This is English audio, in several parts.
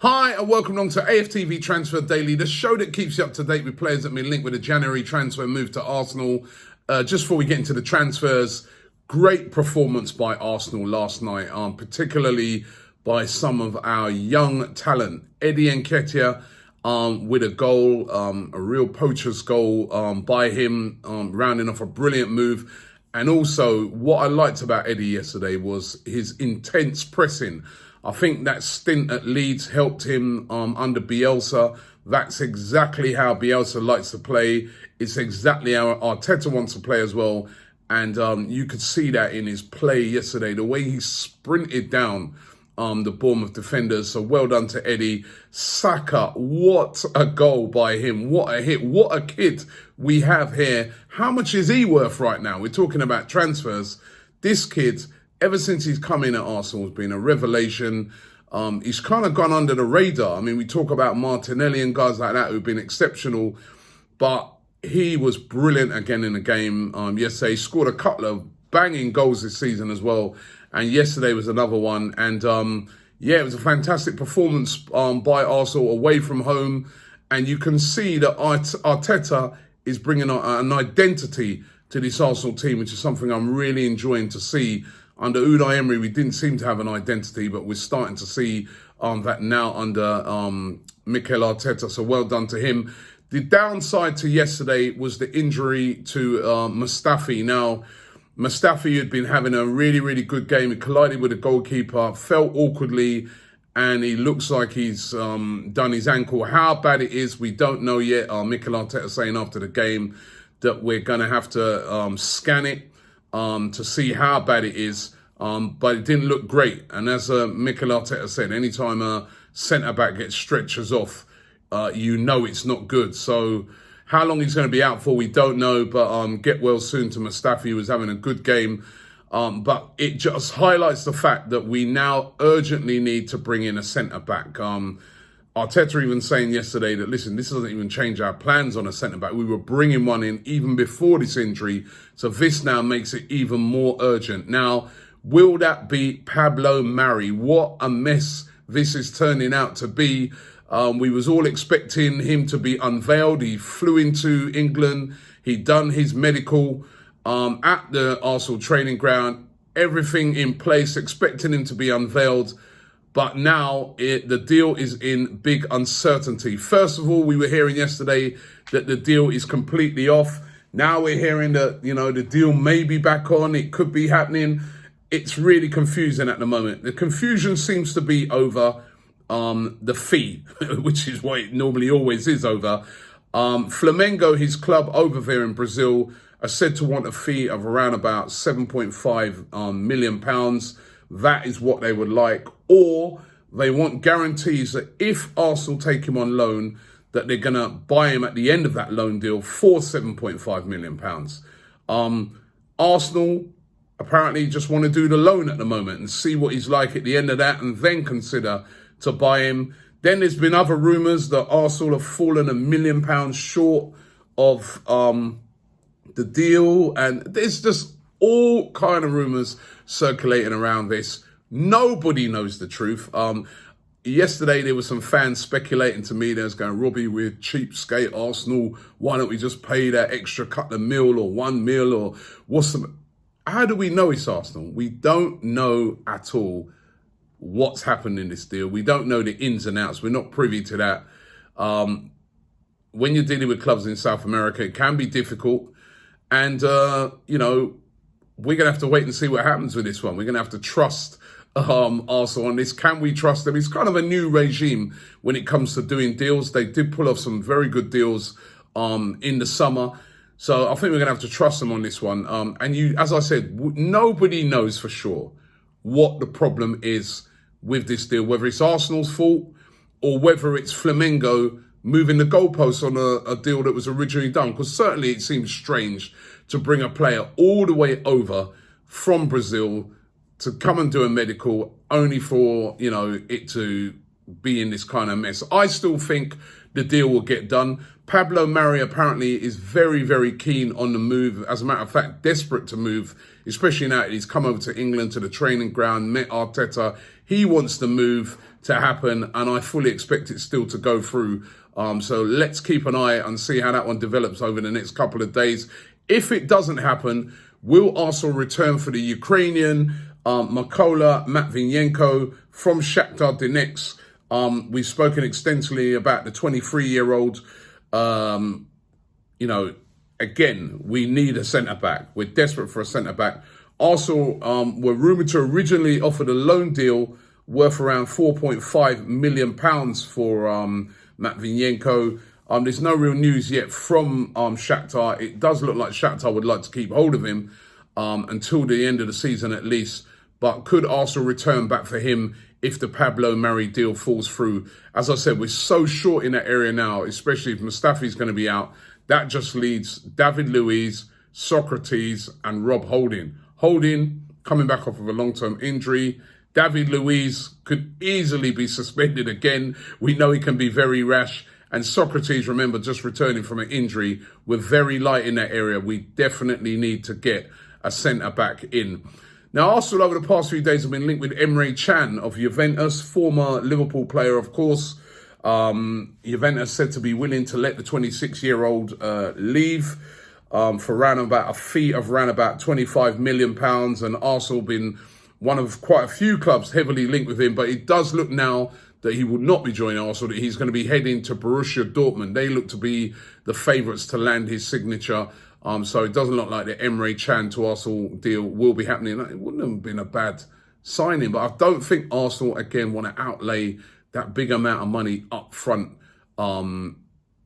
Hi and welcome along to AFTV Transfer Daily, the show that keeps you up to date with players that have been linked with a January transfer move to Arsenal. Just before we get into the transfers, great performance by Arsenal last night, particularly by some of our young talent. Eddie Nketiah with a goal, a real poacher's goal by him, rounding off a brilliant move. And also, what I liked about Eddie yesterday was his intense pressing. I think that stint at Leeds helped him under Bielsa. That's exactly how Bielsa likes to play. It's exactly how Arteta wants to play as well. And you could see that in his play yesterday, the way he sprinted down the Bournemouth defenders. So well done to Eddie. Saka, what a goal by him. What a hit. What a kid we have here. How much is he worth right now? We're talking about transfers. This kid, ever since he's come in at Arsenal, has been a revelation. He's kind of gone under the radar. I mean, we talk about Martinelli and guys like that who've been exceptional, but he was brilliant again in the game yesterday. He scored a couple of banging goals this season as well, and yesterday was another one. And yeah, it was a fantastic performance by Arsenal away from home, and you can see that Arteta is bringing an identity to this Arsenal team, which is something I'm really enjoying to see. Under Unai Emery, we didn't seem to have an identity, but we're starting to see that now under Mikel Arteta. So well done to him. The downside to yesterday was the injury to Mustafi. Now, Mustafi had been having a really, really good game. He collided with the goalkeeper, fell awkwardly, and he looks like he's done his ankle. How bad it is, we don't know yet. Mikel Arteta saying after the game that we're going to have to scan it to see how bad it is, but it didn't look great. And as Mikel Arteta said, anytime a centre-back gets stretchers off, you know it's not good. So how long he's going to be out for, we don't know, but get well soon to Mustafi, who was having a good game. But it just highlights the fact that we now urgently need to bring in a centre-back. Arteta even saying yesterday that, listen, this doesn't even change our plans on a centre-back. We were bringing one in even before this injury. So this now makes it even more urgent. Now, will that be Pablo Mar? What a mess this is turning out to be. We was all expecting him to be unveiled. He flew into England. He'd done his medical at the Arsenal training ground. Everything in place, expecting him to be unveiled. But now the deal is in big uncertainty. First of all, we were hearing yesterday that the deal is completely off. Now we're hearing that, the deal may be back on. It could be happening. It's really confusing at the moment. The confusion seems to be over the fee, which is what it normally always is over. Flamengo, his club over there in Brazil, are said to want a fee of around about £7.5 million. That is what they would like. Or they want guarantees that if Arsenal take him on loan, that they're going to buy him at the end of that loan deal for £7.5 million. Arsenal apparently just want to do the loan at the moment and see what he's like at the end of that and then consider to buy him. Then there's been other rumours that Arsenal have fallen £1 million short of the deal. And there's just all kind of rumours circulating around this. Nobody knows the truth. Yesterday, there were some fans speculating to me. They was going, Robbie, we're cheapskate Arsenal. Why don't we just pay that extra couple of mil or 1 mil or what's the... How do we know it's Arsenal? We don't know at all what's happened in this deal. We don't know the ins and outs. We're not privy to that. When you're dealing with clubs in South America, it can be difficult. And, we're going to have to wait and see what happens with this one. We're going to have to trust Arsenal on this. Can we trust them? It's kind of a new regime when it comes to doing deals. They did pull off some very good deals in the summer. So I think we're going to have to trust them on this one. As I said, nobody knows for sure what the problem is with this deal, whether it's Arsenal's fault or whether it's Flamengo moving the goalposts on a deal that was originally done. Because certainly it seems strange to bring a player all the way over from Brazil to come and do a medical only for, it to be in this kind of mess. I still think the deal will get done. Pablo Mar apparently is very, very keen on the move. As a matter of fact, desperate to move, especially now that he's come over to England, to the training ground, met Arteta. He wants the move to happen, and I fully expect it still to go through. So let's keep an eye and see how that one develops over the next couple of days. If it doesn't happen, will Arsenal return for the Ukrainian Mykola Matviyenko from Shakhtar Donetsk? We've spoken extensively about the 23-year-old. Again, we need a centre-back. We're desperate for a centre-back. Arsenal were rumoured to originally offer a loan deal worth around £4.5 million for Matviyenko. There's no real news yet from Shakhtar. It does look like Shakhtar would like to keep hold of him until the end of the season at least. But could Arsenal return back for him if the Pablo Mar deal falls through? As I said, we're so short in that area now, especially if Mustafi's going to be out. That just leaves David Luiz, Socrates and Rob Holding. Holding coming back off of a long-term injury. David Luiz could easily be suspended again. We know he can be very rash. And Socrates, remember, just returning from an injury. We're very light in that area. We definitely need to get a centre-back in. Now, Arsenal over the past few days have been linked with Emery Chan of Juventus, former Liverpool player, of course. Juventus said to be willing to let the 26-year-old leave for around about a fee of around about £25 million. And Arsenal been one of quite a few clubs heavily linked with him. But it does look now that he will not be joining Arsenal, that he's going to be heading to Borussia Dortmund. They look to be the favourites to land his signature. So it doesn't look like the Emery Chan to Arsenal deal will be happening. It wouldn't have been a bad signing, but I don't think Arsenal, again, want to outlay that big amount of money up front, in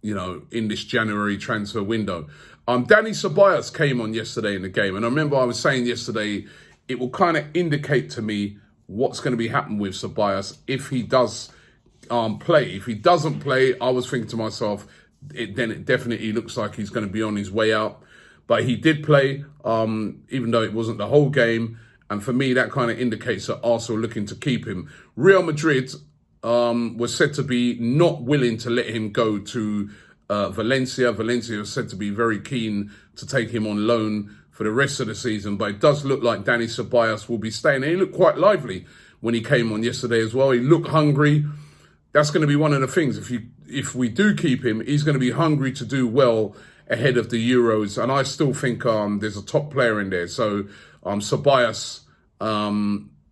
this January transfer window. Dani Ceballos came on yesterday in the game, and I remember I was saying yesterday, it will kind of indicate to me what's going to be happening with Ceballos if he does play. If he doesn't play, I was thinking to myself, then it definitely looks like he's going to be on his way out. But he did play, even though it wasn't the whole game. And for me, that kind of indicates that Arsenal are looking to keep him. Real Madrid was said to be not willing to let him go to Valencia. Valencia was said to be very keen to take him on loan for the rest of the season. But it does look like Dani Ceballos will be staying. And he looked quite lively when he came on yesterday as well. He looked hungry. That's going to be one of the things. If we do keep him, he's going to be hungry to do well ahead of the Euros. And I still think there's a top player in there. So Ceballos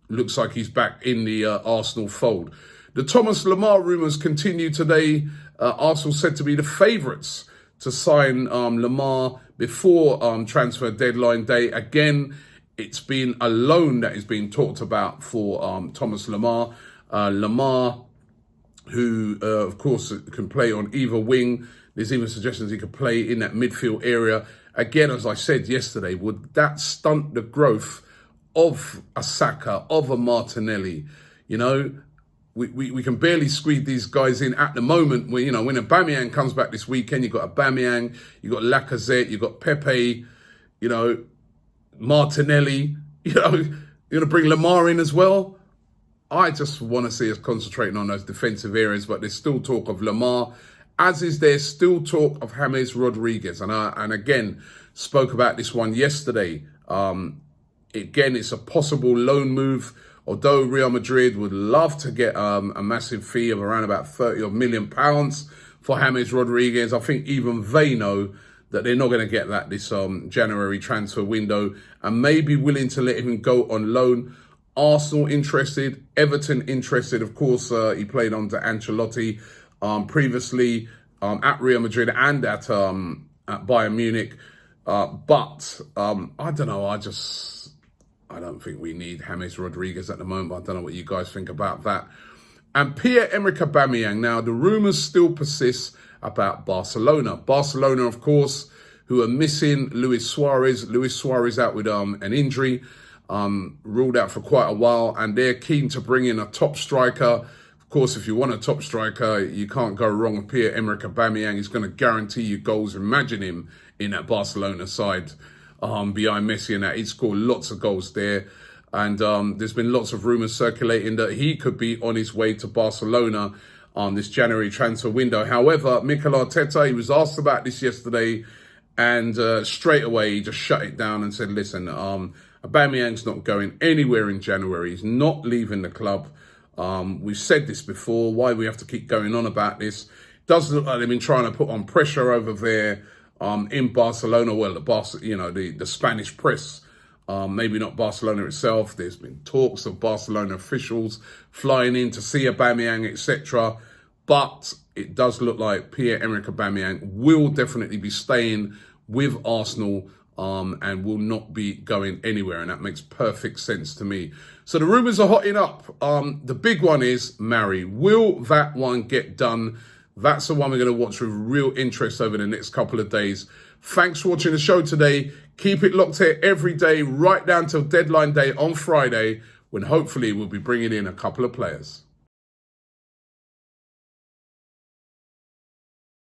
looks like he's back in the Arsenal fold. The Thomas Lamar rumours continue today. Arsenal said to be the favourites to sign Lamar before transfer deadline day. Again, it's been a loan that is being talked about for Thomas Lamar. Lamar, who, of course, can play on either wing. There's even suggestions he could play in that midfield area. Again, as I said yesterday, would that stunt the growth of a Saka, of a Martinelli? We can barely squeeze these guys in at the moment. When Aubameyang comes back this weekend, you've got Aubameyang, you've got Lacazette, you've got Pepe, Martinelli. You're going to bring Lamar in as well. I just want to see us concentrating on those defensive areas, but there's still talk of Lamar, as is there still talk of James Rodriguez. And again, spoke about this one yesterday. Again, it's a possible loan move, although Real Madrid would love to get a massive fee of around about £30 million for James Rodriguez. I think even they know that they're not going to get that this January transfer window, and may be willing to let him go on loan. Arsenal interested, Everton interested. Of course, he played under Ancelotti previously at Real Madrid and at Bayern Munich. But I don't know. I don't think we need James Rodriguez at the moment. I don't know what you guys think about that. And Pierre-Emerick Aubameyang. Now, the rumours still persist about Barcelona. Barcelona, of course, who are missing Luis Suarez. Luis Suarez out with an injury. Ruled out for quite a while, and they're keen to bring in a top striker. Of course, if you want a top striker, you can't go wrong with Pierre-Emerick Aubameyang. He's going to guarantee you goals. Imagine him in that Barcelona side behind Messi and that. He'd scored lots of goals there. And there's been lots of rumours circulating that he could be on his way to Barcelona this January transfer window. However, Mikel Arteta, he was asked about this yesterday, and straight away he just shut it down and said, listen, Aubameyang's not going anywhere in January. He's not leaving the club. We've said this before. Why we have to keep going on about this? Does look like they've been trying to put on pressure over there in Barcelona. Well, the Spanish press, maybe not Barcelona itself. There's been talks of Barcelona officials flying in to see Aubameyang, etc. But it does look like Pierre-Emerick Aubameyang will definitely be staying with Arsenal and will not be going anywhere. And that makes perfect sense to me. So the rumours are hotting up. The big one is Marí. Will that one get done? That's the one we're going to watch with real interest over the next couple of days. Thanks for watching the show today. Keep it locked here every day, right down till deadline day on Friday, when hopefully we'll be bringing in a couple of players.